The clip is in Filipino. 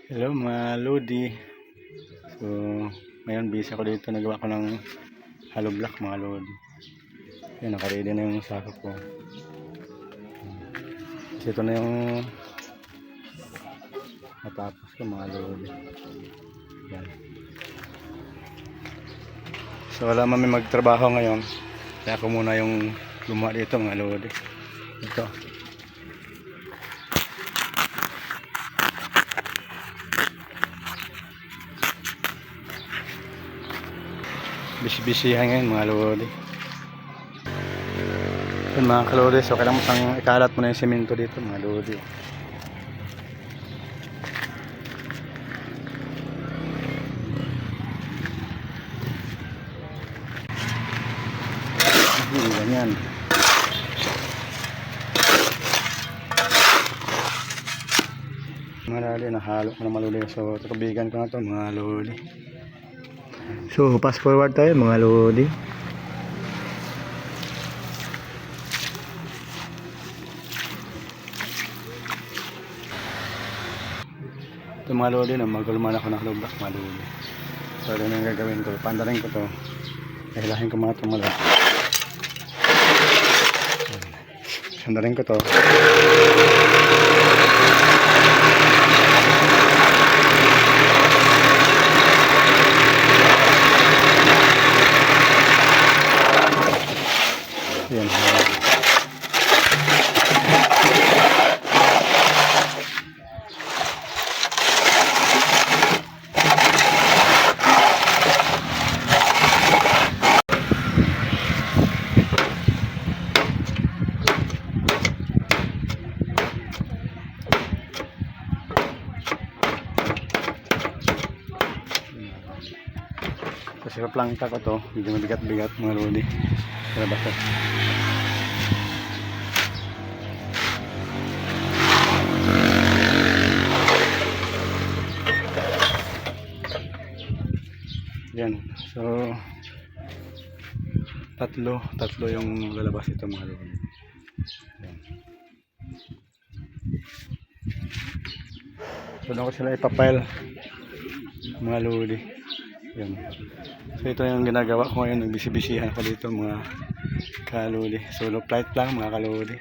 Hello mga Lodi. So ngayon busy ako dito, nagawa ko ng hollow block mga Lodi. Yan, nakaready na yung sako ko. Kasi ito na yung natapos ko mga Lodi. Yan. So wala mami magtrabaho ngayon, kaya ako muna yung gumawa dito mga Lodi. Ito. Busy-busy ngayon mga Lodi. Yun mga kalodi, so kailangan mo pang ikalat mo na yung semento dito mga Lodi. Ganyan. Mga Lodi, nahalo ko na maluli. So tutubigan ko na ito mga Lodi. So fast forward tayo mga Lodi. Ito mga Lodi, magulman ako ng hollow block mga Lodi. So ito na yung gagawin ko, pandarin ko to, dahilahin ko mga ito mga Lodi. Pandarin ko to. Yan. Kasi kaplangka ko to, medyo mabigat-bigat mga Lodi. Para basta. Yan. So tatlo yung lalabas ito mga Lodi. Yan. So doon ko sila ipapile mga Lodi. Yan. So ito yung ginagawa ko ngayon, nagbisi-bisihan ko dito mga kalodi. Solo flight lang mga kalodi.